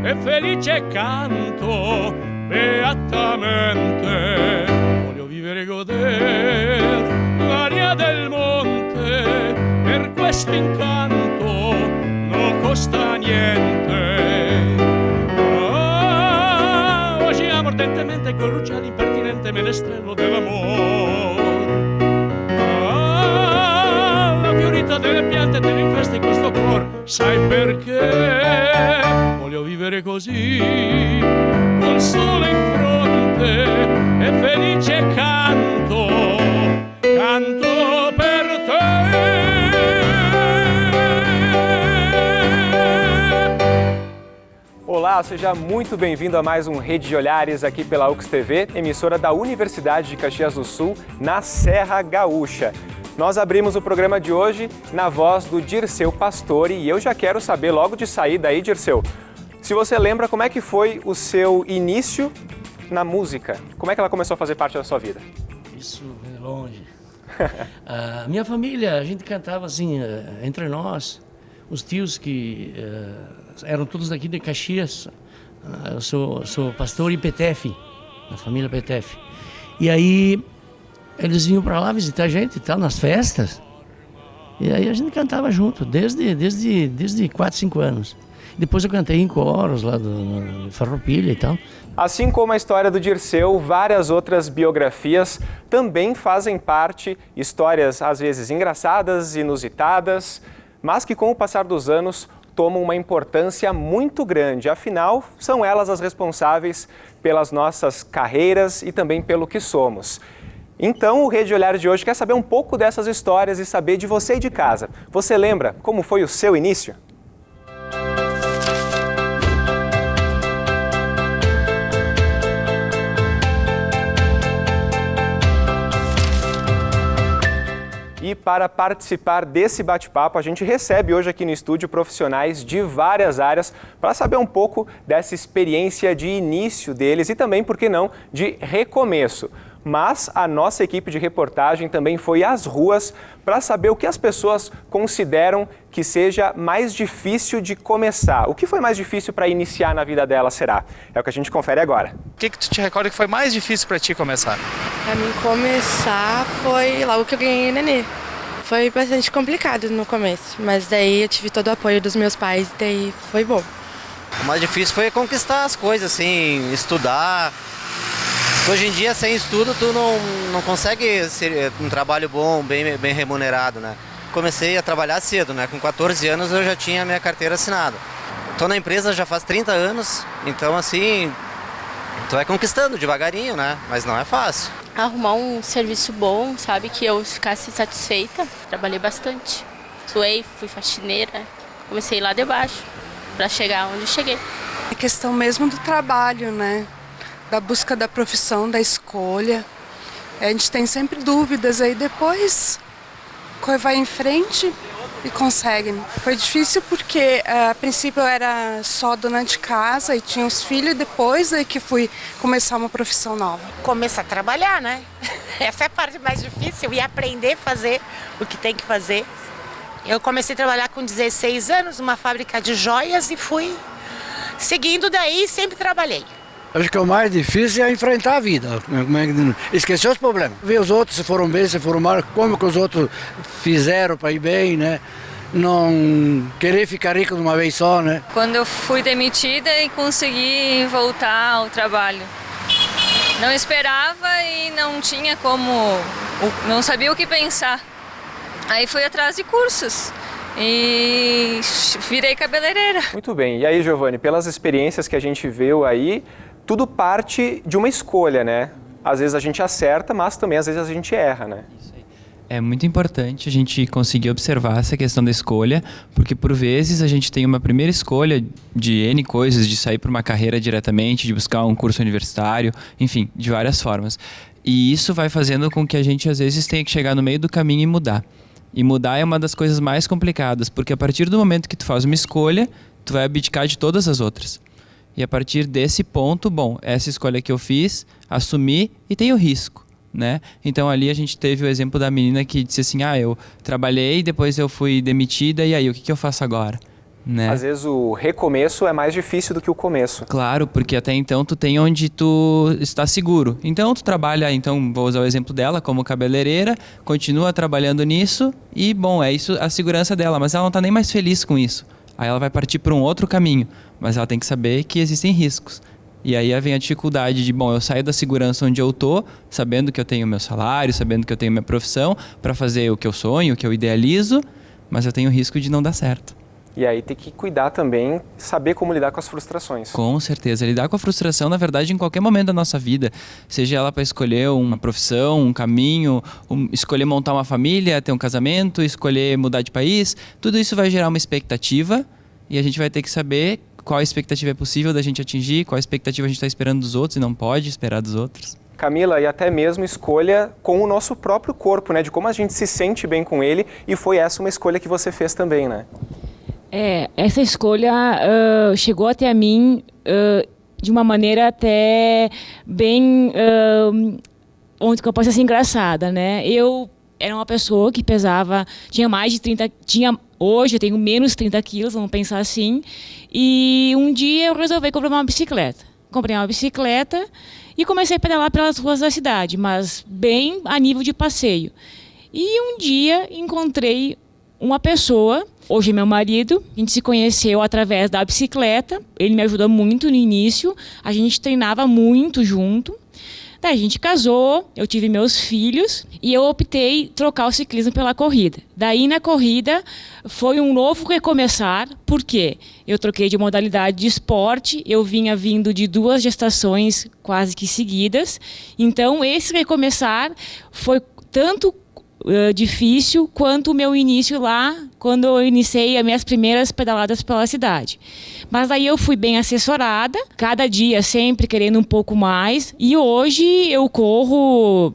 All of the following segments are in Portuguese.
e felice canto beatamente. Voglio vivere e goder l'aria del monte, per questo incanto non costa niente. Oggi amordentemente corruccia l'impertinente menestrello dell'amor. La fiorita delle piante te ne infesta in questo cor. Sai perché? Voglio vivere così, col sole in fronte e felice canto, canto per te. Olá, seja muito bem-vindo a mais um Rede de Olhares aqui pela UX TV, emissora da Universidade de Caxias do Sul, na Serra Gaúcha. Nós abrimos o programa de hoje na voz do Dirceu Pastore e eu já quero saber logo de saída aí, Dirceu, se você lembra como é que foi o seu início na música, como é que ela começou a fazer parte da sua vida? Isso é longe. Minha família, a gente cantava assim, entre nós, os tios que eram todos daqui de Caxias. Eu sou pastor em Petef, na família Petef. E aí eles vinham para lá visitar a gente e tal, nas festas. E aí a gente cantava junto, desde 4, 5 anos. Depois eu cantei em coros lá do Farroupilha e tal. Assim como a história do Dirceu, várias outras biografias também fazem parte, histórias às vezes engraçadas, inusitadas, mas que com o passar dos anos tomam uma importância muito grande. Afinal, são elas as responsáveis pelas nossas carreiras e também pelo que somos. Então, o Rede de Olhares de hoje quer saber um pouco dessas histórias e saber de você e de casa. Você lembra como foi o seu início? E para participar desse bate-papo, a gente recebe hoje aqui no estúdio profissionais de várias áreas para saber um pouco dessa experiência de início deles e também, por que não, de recomeço. Mas a nossa equipe de reportagem também foi às ruas para saber o que as pessoas consideram que seja mais difícil de começar. O que foi mais difícil para iniciar na vida dela, será? É o que a gente confere agora. O que tu te recorda que foi mais difícil para ti começar? Para mim começar foi logo que eu ganhei nenê. Foi bastante complicado no começo, mas daí eu tive todo o apoio dos meus pais e daí foi bom. O mais difícil foi conquistar as coisas, assim, estudar. Hoje em dia, sem estudo, tu não consegue ser um trabalho bom, bem remunerado, né? Comecei a trabalhar cedo, né? Com 14 anos eu já tinha a minha carteira assinada. Estou na empresa já faz 30 anos, então assim, tu vai conquistando devagarinho, né? Mas não é fácil. Arrumar um serviço bom, sabe, que eu ficasse satisfeita. Trabalhei bastante. Suei, fui faxineira, comecei lá de baixo, para chegar onde cheguei. É questão mesmo do trabalho, né? Da busca da profissão, da escolha. A gente tem sempre dúvidas, aí depois vai em frente e consegue. Foi difícil porque a princípio eu era só dona de casa e tinha os filhos, e depois é que fui começar uma profissão nova. Começar a trabalhar, né? Essa é a parte mais difícil e aprender a fazer o que tem que fazer. Eu comecei a trabalhar com 16 anos numa fábrica de joias e fui seguindo daí, sempre trabalhei. Acho que o mais difícil é enfrentar a vida, esquecer os problemas. Ver os outros se foram bem, se foram mal, como que os outros fizeram para ir bem, né? Não querer ficar rico de uma vez só, né? Quando eu fui demitida e consegui voltar ao trabalho. Não esperava e não tinha como, não sabia o que pensar. Aí fui atrás de cursos. E virei cabeleireira. Muito bem. E aí, Giovanni, pelas experiências que a gente viu aí, tudo parte de uma escolha, né? Às vezes a gente acerta, mas também às vezes a gente erra, né? É muito importante a gente conseguir observar essa questão da escolha, porque por vezes a gente tem uma primeira escolha de N coisas, de sair para uma carreira diretamente, de buscar um curso universitário, enfim, de várias formas. E isso vai fazendo com que a gente às vezes tenha que chegar no meio do caminho e mudar. E mudar é uma das coisas mais complicadas, porque a partir do momento que tu faz uma escolha, tu vai abdicar de todas as outras. E a partir desse ponto, bom, essa escolha que eu fiz, assumi e tem o risco, né? Então ali a gente teve o exemplo da menina que disse assim, eu trabalhei, depois eu fui demitida, e aí, o que eu faço agora? né? Às vezes o recomeço é mais difícil do que o começo. Claro, porque até então tu tem onde tu está seguro. Então tu trabalha, então vou usar o exemplo dela como cabeleireira, continua trabalhando nisso e, bom, é isso a segurança dela, mas ela não está nem mais feliz com isso. Aí ela vai partir para um outro caminho, mas ela tem que saber que existem riscos. E aí vem a dificuldade de, bom, eu saio da segurança onde eu tô, sabendo que eu tenho meu salário, sabendo que eu tenho minha profissão, para fazer o que eu sonho, o que eu idealizo, mas eu tenho o risco de não dar certo. E aí tem que cuidar também, saber como lidar com as frustrações. Com certeza. Lidar com a frustração, na verdade, em qualquer momento da nossa vida. Seja ela para escolher uma profissão, um caminho, escolher montar uma família, ter um casamento, escolher mudar de país. Tudo isso vai gerar uma expectativa e a gente vai ter que saber qual expectativa é possível da gente atingir, qual expectativa a gente está esperando dos outros e não pode esperar dos outros. Camila, e até mesmo escolha com o nosso próprio corpo, né? De como a gente se sente bem com ele, e foi essa uma escolha que você fez também, né? Essa escolha chegou até a mim de uma maneira até bem, onde eu posso ser engraçada, né? Eu era uma pessoa que pesava, tinha mais de 30, hoje eu tenho menos 30 quilos, vamos pensar assim, e um dia eu resolvi comprar uma bicicleta. Comprei uma bicicleta e comecei a pedalar pelas ruas da cidade, mas bem a nível de passeio. E um dia encontrei uma pessoa, hoje é meu marido, a gente se conheceu através da bicicleta, ele me ajudou muito no início, a gente treinava muito junto. Daí a gente casou, eu tive meus filhos e eu optei trocar o ciclismo pela corrida. Daí na corrida foi um novo recomeçar, porque eu troquei de modalidade de esporte, eu vinha vindo de 2 gestações quase que seguidas, então esse recomeçar foi tanto difícil quanto o meu início lá, quando eu iniciei as minhas primeiras pedaladas pela cidade. Mas aí eu fui bem assessorada, cada dia sempre querendo um pouco mais, e hoje eu corro,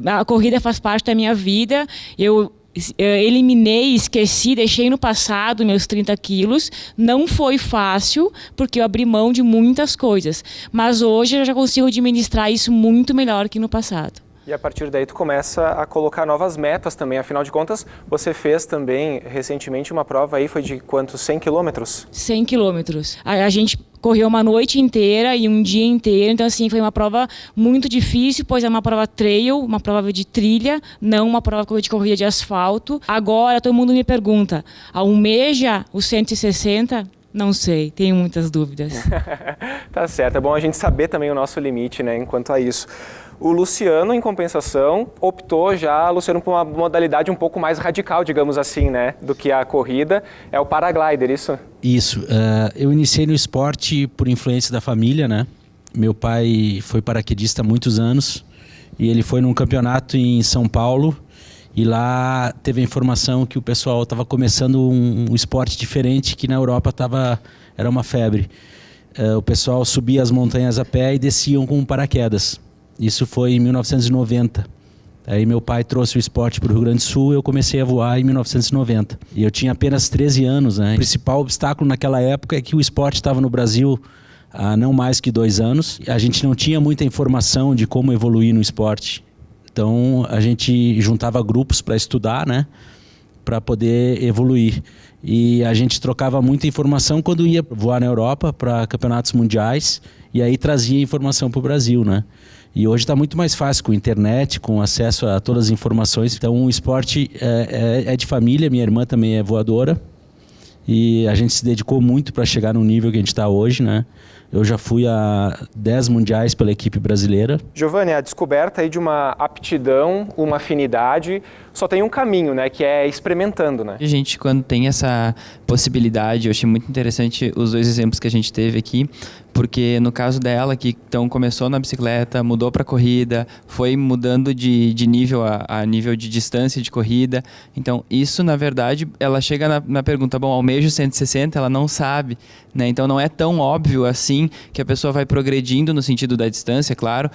a corrida faz parte da minha vida, eu eliminei, esqueci, deixei no passado meus 30 quilos, não foi fácil, porque eu abri mão de muitas coisas, mas hoje eu já consigo administrar isso muito melhor que no passado. E a partir daí tu começa a colocar novas metas também, afinal de contas, você fez também recentemente uma prova aí, foi de quantos? 100 quilômetros? 100 quilômetros. A gente correu uma noite inteira e um dia inteiro, então assim, foi uma prova muito difícil, pois é uma prova trail, uma prova de trilha, não uma prova de corrida de asfalto. Agora todo mundo me pergunta, almeja os 160? Não sei, tenho muitas dúvidas. Tá certo, é bom a gente saber também o nosso limite, né, enquanto a isso. O Luciano, em compensação, optou já, Luciano, por uma modalidade um pouco mais radical, digamos assim, né, do que a corrida, é o paraglider, isso? Isso, eu iniciei no esporte por influência da família, né, meu pai foi paraquedista há muitos anos e ele foi num campeonato em São Paulo e lá teve a informação que o pessoal estava começando um esporte diferente que na Europa era uma febre. O pessoal subia as montanhas a pé e desciam com paraquedas. Isso foi em 1990. Aí meu pai trouxe o esporte para o Rio Grande do Sul e eu comecei a voar em 1990. E eu tinha apenas 13 anos, né? O principal obstáculo naquela época é que o esporte estava no Brasil há não mais que 2 anos. A gente não tinha muita informação de como evoluir no esporte. Então a gente juntava grupos para estudar, né? Para poder evoluir. E a gente trocava muita informação quando ia voar na Europa para campeonatos mundiais e aí trazia informação para o Brasil, né? E hoje está muito mais fácil com a internet, com acesso a todas as informações. Então o esporte é de família, minha irmã também é voadora. E a gente se dedicou muito para chegar no nível que a gente está hoje, né? Eu já fui a 10 mundiais pela equipe brasileira. Giovanni, a descoberta aí de uma aptidão, uma afinidade, só tem um caminho, né? Que é experimentando, né? A gente, quando tem essa possibilidade, eu achei muito interessante os 2 exemplos que a gente teve aqui, porque no caso dela, que então começou na bicicleta, mudou para corrida, foi mudando de nível a nível de distância de corrida. Então, isso, na verdade, ela chega na pergunta, bom, almejo 160, ela não sabe, né? Então, não é tão óbvio assim que a pessoa vai progredindo no sentido da distância, claro,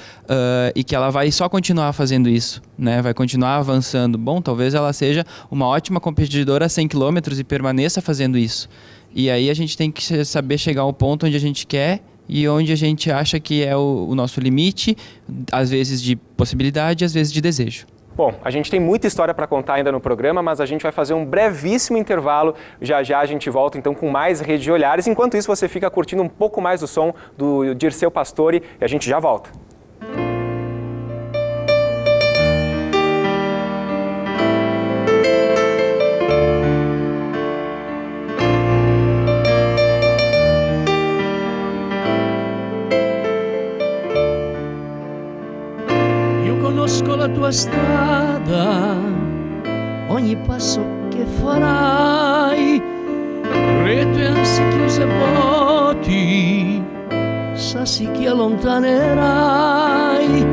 e que ela vai só continuar fazendo isso, né? Vai continuar avançando. Bom, talvez ela seja uma ótima competidora a 100 km e permaneça fazendo isso. E aí a gente tem que saber chegar ao ponto onde a gente quer e onde a gente acha que é o nosso limite, às vezes de possibilidade, às vezes de desejo. Bom, a gente tem muita história para contar ainda no programa, mas a gente vai fazer um brevíssimo intervalo. Já já a gente volta então com mais Rede de Olhares. Enquanto isso, você fica curtindo um pouco mais do som do Dirceu Pastore e a gente já volta. Conosco la tua strada, ogni passo che farai, rete anzi chiuse vuoti, sassi che allontanerai,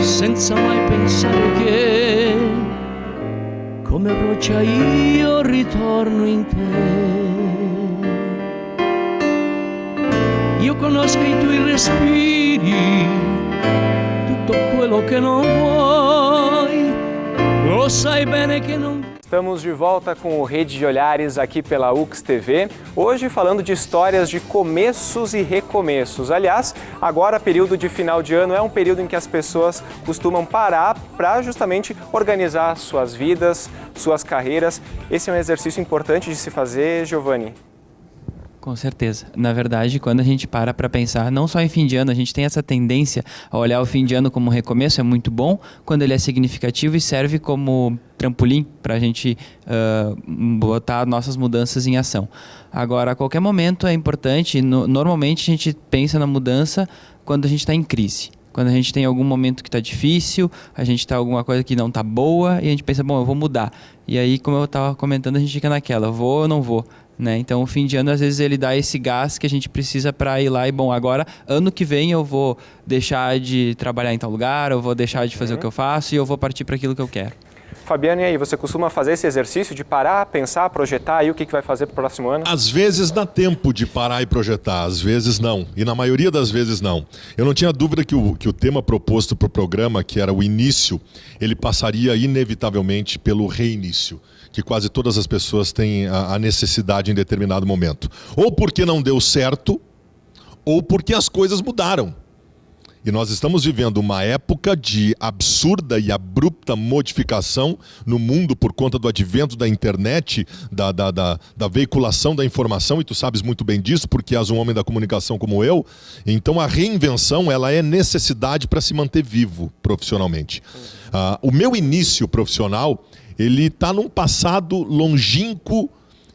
senza mai pensare che, come roccia io ritorno in te. Io conosco i tuoi respiri, quello che non vuoi, lo sai bene que não. Estamos de volta com o Rede de Olhares aqui pela UX TV, hoje falando de histórias de começos e recomeços. Aliás, agora período de final de ano é um período em que as pessoas costumam parar para justamente organizar suas vidas, suas carreiras. Esse é um exercício importante de se fazer, Giovanni. Com certeza. Na verdade, quando a gente para pensar, não só em fim de ano, a gente tem essa tendência a olhar o fim de ano como um recomeço, é muito bom quando ele é significativo e serve como trampolim para a gente botar nossas mudanças em ação. Agora, a qualquer momento é importante, normalmente a gente pensa na mudança quando a gente está em crise. Quando a gente tem algum momento que está difícil, a gente está alguma coisa que não está boa e a gente pensa, bom, eu vou mudar. E aí, como eu estava comentando, a gente fica naquela, vou ou não vou? Né? Então, o fim de ano, às vezes, ele dá esse gás que a gente precisa para ir lá e, bom, agora, ano que vem eu vou deixar de trabalhar em tal lugar, eu vou deixar de fazer o que eu faço e eu vou partir para aquilo que eu quero. Fabiano, e aí, você costuma fazer esse exercício de parar, pensar, projetar aí o que vai fazer para o próximo ano? Às vezes dá tempo de parar e projetar, às vezes não. E na maioria das vezes não. Eu não tinha dúvida que o tema proposto para o programa, que era o início, ele passaria inevitavelmente pelo reinício, que quase todas as pessoas têm a necessidade em determinado momento. Ou porque não deu certo, ou porque as coisas mudaram. E nós estamos vivendo uma época de absurda e abrupta modificação no mundo por conta do advento da internet, da veiculação da informação, e tu sabes muito bem disso, porque és um homem da comunicação como eu. Então a reinvenção, ela é necessidade para se manter vivo profissionalmente. O meu início profissional, ele está num passado longínquo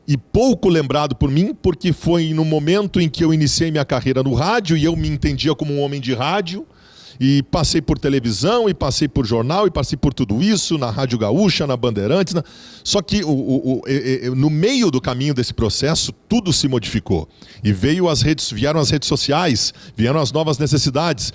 e pouco lembrado por mim, porque foi no momento em que eu iniciei minha carreira no rádio e eu me entendia como um homem de rádio, e passei por televisão, e passei por jornal, e passei por tudo isso, na Rádio Gaúcha, na Bandeirantes. Só que no meio do caminho desse processo, tudo se modificou. E vieram as redes sociais, vieram as novas necessidades.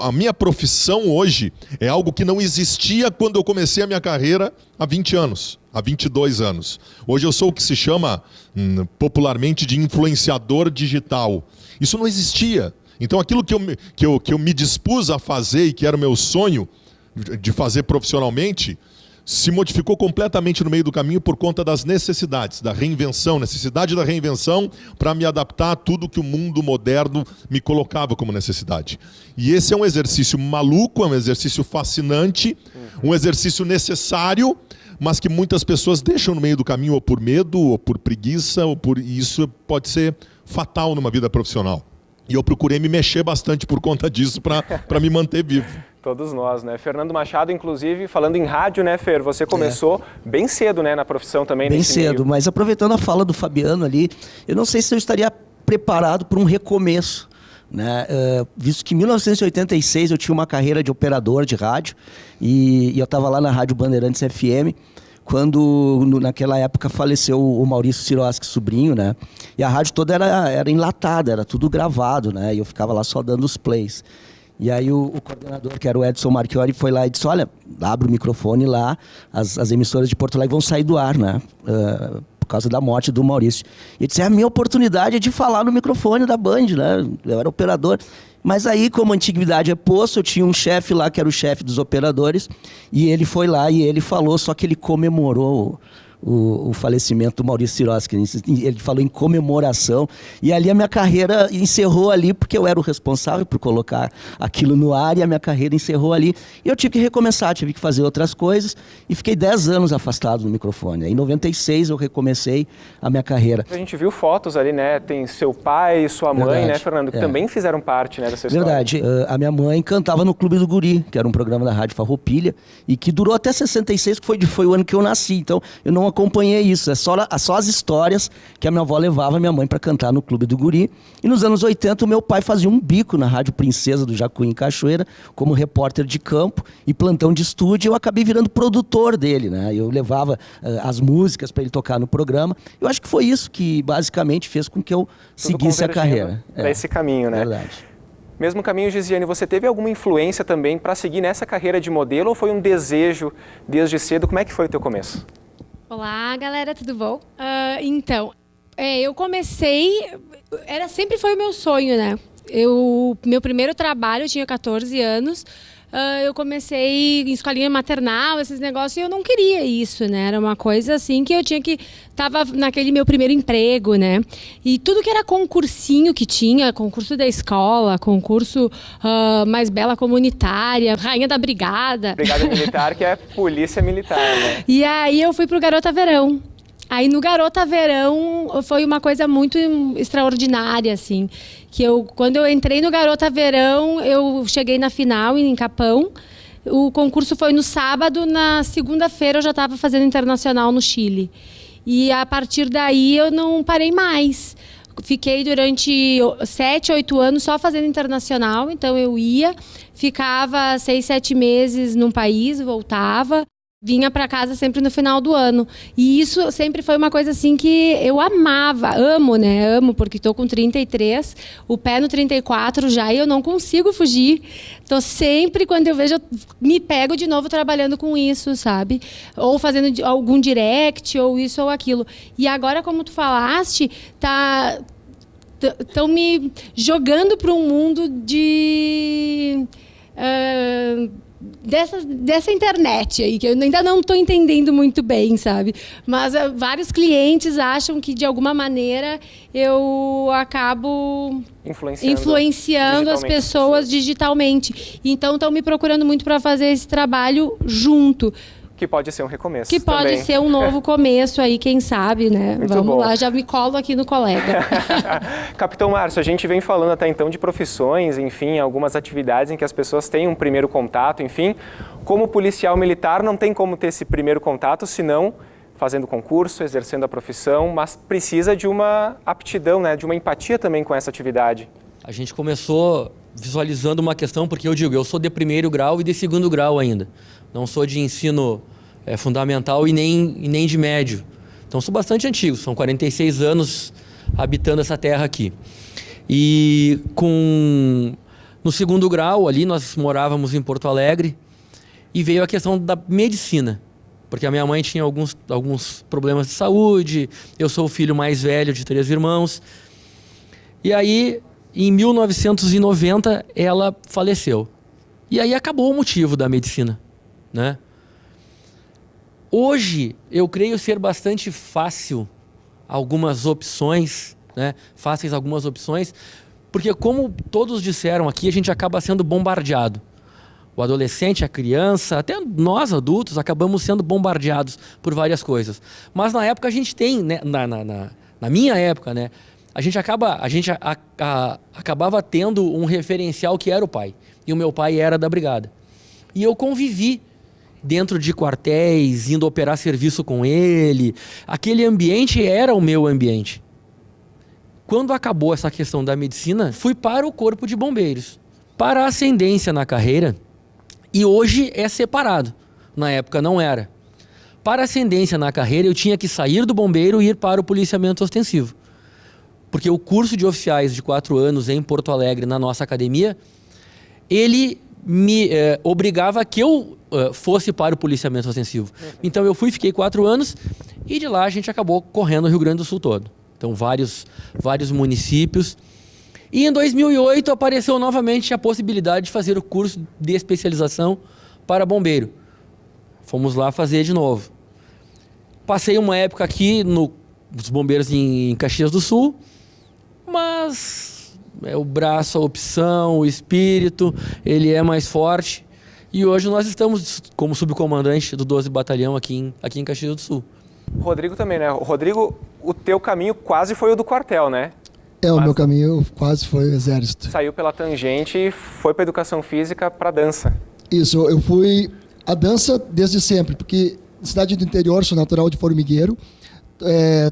A minha profissão hoje é algo que não existia quando eu comecei a minha carreira há 20 anos. Há 22 anos. Hoje eu sou o que se chama popularmente de influenciador digital. Isso não existia. Então aquilo que eu me dispus a fazer e que era o meu sonho de fazer profissionalmente, se modificou completamente no meio do caminho por conta das necessidades, da reinvenção, necessidade da reinvenção para me adaptar a tudo que o mundo moderno me colocava como necessidade. E esse é um exercício maluco, é um exercício fascinante, um exercício necessário, mas que muitas pessoas deixam no meio do caminho ou por medo, ou por preguiça, e isso pode ser fatal numa vida profissional. E eu procurei me mexer bastante por conta disso para me manter vivo. Todos nós, né? Fernando Machado, inclusive, falando em rádio, né, Fer? Você começou bem cedo, né, na profissão também. Bem cedo, mas aproveitando a fala do Fabiano ali, eu não sei se eu estaria preparado para um recomeço, né? Visto que em 1986 eu tinha uma carreira de operador de rádio e eu estava lá na Rádio Bandeirantes FM, quando naquela época faleceu o Maurício Sirotsky sobrinho, né? E a rádio toda era enlatada, era tudo gravado, né? E eu ficava lá só dando os plays. E aí o coordenador, que era o Edson Marchiori, foi lá e disse, olha, abre o microfone lá, as emissoras de Porto Alegre vão sair do ar, né? Por causa da morte do Maurício. E eu disse, a minha oportunidade é de falar no microfone da Band, né? Eu era operador. Mas aí, como a antiguidade é poço, eu tinha um chefe lá, que era o chefe dos operadores, e ele foi lá e ele falou, só que ele comemorou o falecimento do Maurício Sirotsky. Ele falou em comemoração, e ali a minha carreira encerrou ali, porque eu era o responsável por colocar aquilo no ar, e a minha carreira encerrou ali. E eu tive que recomeçar, tive que fazer outras coisas, e fiquei 10 anos afastado do microfone. Em 96 eu recomecei a minha carreira. A gente viu fotos ali, né? Tem seu pai e sua mãe, né, Fernando, que também fizeram parte, né, dessa história. Verdade. A minha mãe cantava no Clube do Guri, que era um programa da Rádio Farroupilha, e que durou até 66, que foi o ano que eu nasci. Então, eu não acompanhei isso. É só as histórias que a minha avó levava a minha mãe para cantar no Clube do Guri. E nos anos 80, o meu pai fazia um bico na Rádio Princesa do Jacuí, em Cachoeira, como repórter de campo e plantão de estúdio. Eu acabei virando produtor dele, né? Eu levava as músicas para ele tocar no programa. Eu acho que foi isso que, basicamente, fez com que eu seguisse a carreira. Para esse caminho, né? Verdade. Mesmo caminho, Gisiane, você teve alguma influência também para seguir nessa carreira de modelo ou foi um desejo desde cedo? Como é que foi o teu começo? Olá, galera, tudo bom? Então, eu comecei... sempre foi o meu sonho, né? Meu primeiro trabalho, eu tinha 14 anos... eu comecei em escolinha maternal, esses negócios, e eu não queria isso, né? Era uma coisa assim que eu tinha que... Tava naquele meu primeiro emprego, né? E tudo que era concursinho que tinha, concurso da escola, concurso mais bela comunitária, rainha da brigada. Brigada militar, que é polícia militar, né? E aí eu fui pro Garota Verão. Aí no Garota Verão foi uma coisa muito extraordinária, assim. Quando eu entrei no Garota Verão, eu cheguei na final em Capão. O concurso foi no sábado, na segunda-feira eu já estava fazendo internacional no Chile. E a partir daí eu não parei mais. Fiquei durante 7, 8 anos só fazendo internacional. Então eu ia, ficava 6, 7 meses num país, voltava. Vinha para casa sempre no final do ano. E isso sempre foi uma coisa assim que eu amava, amo, né? Amo, porque estou com 33, o pé no 34 já e eu não consigo fugir. Então sempre, quando eu vejo, eu me pego de novo trabalhando com isso, sabe? Ou fazendo algum direct, ou isso ou aquilo. E agora, como tu falaste, estão me jogando para um mundo de... Dessa internet aí, que eu ainda não estou entendendo muito bem, sabe? Mas vários clientes acham que, de alguma maneira, eu acabo influenciando as pessoas digitalmente. Então, estão me procurando muito para fazer esse trabalho junto. Que pode ser um recomeço. Que pode também ser um novo começo aí, quem sabe, né? Muito Vamos bom. lá, já me colo aqui no colega. Capitão Márcio, a gente vem falando até então de profissões, enfim, algumas atividades em que as pessoas têm um primeiro contato, enfim. Como policial militar, não tem como ter esse primeiro contato, senão fazendo concurso, exercendo a profissão, mas precisa de uma aptidão, né? De uma empatia também com essa atividade. A gente começou visualizando uma questão, porque eu sou de primeiro grau e de segundo grau ainda. Não sou de ensino fundamental e nem de médio. Então sou bastante antigo, são 46 anos habitando essa terra aqui. E no segundo grau ali, nós morávamos em Porto Alegre e veio a questão da medicina. Porque a minha mãe tinha alguns problemas de saúde, eu sou o filho mais velho de 3 irmãos. E aí, em 1990, ela faleceu. E aí acabou o motivo da medicina, né? Hoje, eu creio ser bastante fácil algumas opções, né? Fáceis algumas opções, porque como todos disseram aqui, a gente acaba sendo bombardeado. O adolescente, a criança, até nós adultos, acabamos sendo bombardeados por várias coisas. Mas na época a gente tem, né? Na minha época, né? A gente acabava tendo um referencial que era o pai. E o meu pai era da brigada. E eu convivi dentro de quartéis, indo operar serviço com ele. Aquele ambiente era o meu ambiente. Quando acabou essa questão da medicina, fui para o Corpo de Bombeiros. Para a ascendência na carreira, e hoje é separado. Na época não era. Para a ascendência na carreira, eu tinha que sair do bombeiro e ir para o policiamento ostensivo. Porque o curso de oficiais de 4 anos em Porto Alegre, na nossa academia, ele me obrigava que eu fosse para o policiamento ostensivo. Então eu fiquei 4 anos e de lá a gente acabou correndo o Rio Grande do Sul todo. Então vários municípios. E em 2008 apareceu novamente a possibilidade de fazer o curso de especialização para bombeiro. Fomos lá fazer de novo. Passei uma época aqui nos bombeiros em Caxias do Sul, mas o braço, a opção, o espírito, ele é mais forte. E hoje nós estamos como subcomandante do 12 Batalhão aqui em Caxias do Sul. Rodrigo também, né? Rodrigo, o teu caminho quase foi o do quartel, né? O meu caminho quase foi o exército. Saiu pela tangente e foi para educação física, para dança. Isso, eu fui a dança desde sempre, porque cidade do interior, sou natural de Formigueiro,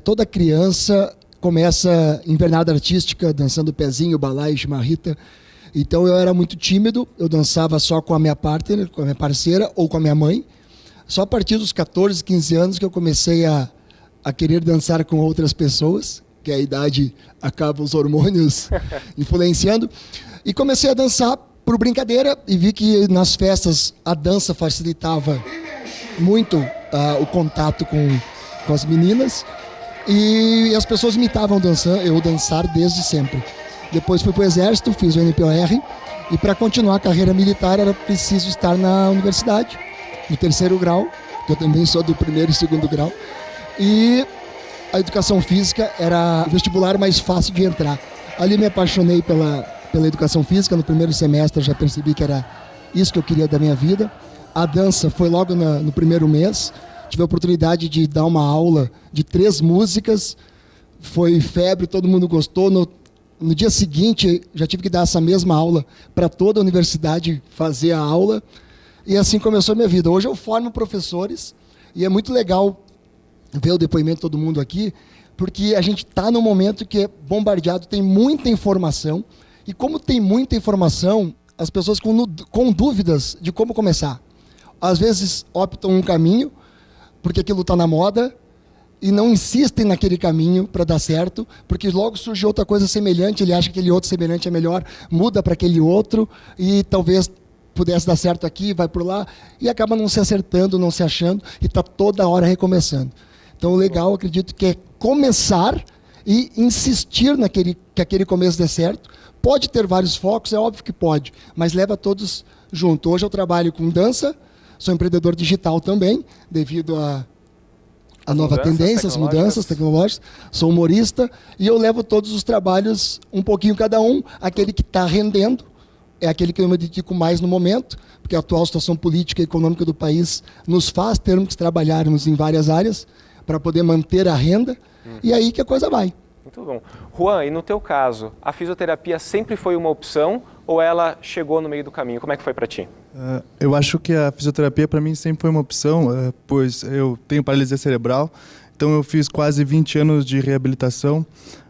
toda criança começa invernada artística, dançando pezinho, balaio, chimarrita. Então eu era muito tímido, eu dançava só com a minha partner, com a minha parceira ou com a minha mãe. Só a partir dos 14, 15 anos que eu comecei a querer dançar com outras pessoas, que a idade acaba os hormônios influenciando. E comecei a dançar por brincadeira e vi que nas festas a dança facilitava muito o contato com as meninas. E as pessoas imitavam eu dançar desde sempre. Depois fui para o Exército, fiz o NPOR, e para continuar a carreira militar era preciso estar na universidade, no 3º grau, que eu também sou do 1º e 2º grau, e a educação física era o vestibular mais fácil de entrar. Ali me apaixonei pela educação física, no 1º semestre já percebi que era isso que eu queria da minha vida. A dança foi logo no 1º mês, tive a oportunidade de dar uma aula de 3 músicas, foi febre, todo mundo gostou. No dia seguinte, já tive que dar essa mesma aula para toda a universidade fazer a aula. E assim começou a minha vida. Hoje eu formo professores e é muito legal ver o depoimento de todo mundo aqui, porque a gente está num momento que é bombardeado, tem muita informação. E como tem muita informação, as pessoas com dúvidas de como começar. Às vezes optam um caminho, porque aquilo está na moda, e não insistem naquele caminho para dar certo, porque logo surge outra coisa semelhante, ele acha que aquele outro semelhante é melhor, muda para aquele outro, e talvez pudesse dar certo aqui, vai por lá, e acaba não se acertando, não se achando, e está toda hora recomeçando. Então o legal, acredito, que é começar e insistir que aquele começo dê certo. Pode ter vários focos, é óbvio que pode, mas leva todos junto. Hoje eu trabalho com dança, sou empreendedor digital também, devido a nova tendência, as mudanças tecnológicas. Sou humorista e eu levo todos os trabalhos, um pouquinho cada um. Aquele que está rendendo é aquele que eu me dedico mais no momento, porque a atual situação política e econômica do país nos faz termos que trabalharmos em várias áreas para poder manter a renda, e aí que a coisa vai. Muito bom. Juan, e no teu caso, a fisioterapia sempre foi uma opção ou ela chegou no meio do caminho? Como é que foi para ti? Eu acho que a fisioterapia para mim sempre foi uma opção, pois eu tenho paralisia cerebral, então eu fiz quase 20 anos de reabilitação,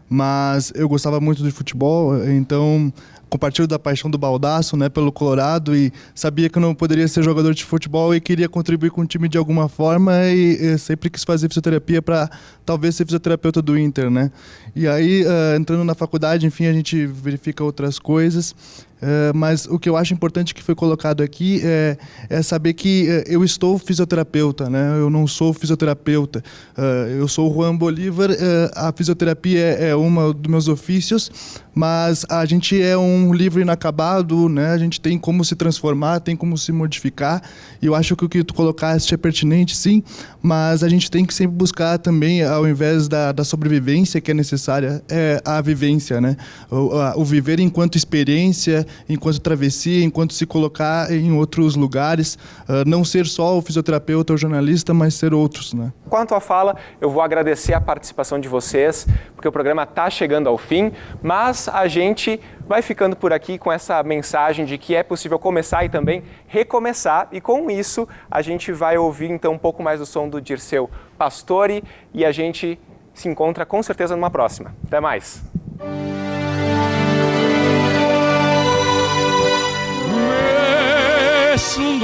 mas eu gostava muito de futebol, então compartilho da paixão do Baldasso, né, pelo Colorado, e sabia que eu não poderia ser jogador de futebol e queria contribuir com o time de alguma forma, e sempre quis fazer fisioterapia para talvez ser fisioterapeuta do Inter, né? E aí, entrando na faculdade, enfim, a gente verifica outras coisas, mas o que eu acho importante que foi colocado aqui é saber que eu estou fisioterapeuta, né? Eu não sou fisioterapeuta, eu sou o Juan Bolívar, a fisioterapia é uma dos meus ofícios, mas a gente é um livro inacabado, né? A gente tem como se transformar, tem como se modificar, e eu acho que o que tu colocaste é pertinente, sim, mas a gente tem que sempre buscar também, ao invés da sobrevivência que é necessária, a vivência, né? O viver enquanto experiência, enquanto travessia, enquanto se colocar em outros lugares, não ser só o fisioterapeuta ou jornalista, mas ser outros, né? Quanto à fala, eu vou agradecer a participação de vocês, porque o programa está chegando ao fim, mas a gente vai ficando por aqui com essa mensagem de que é possível começar e também recomeçar, e com isso a gente vai ouvir então um pouco mais do som do Dirceu Pastore e a gente se encontra com certeza numa próxima. Até mais! Nessun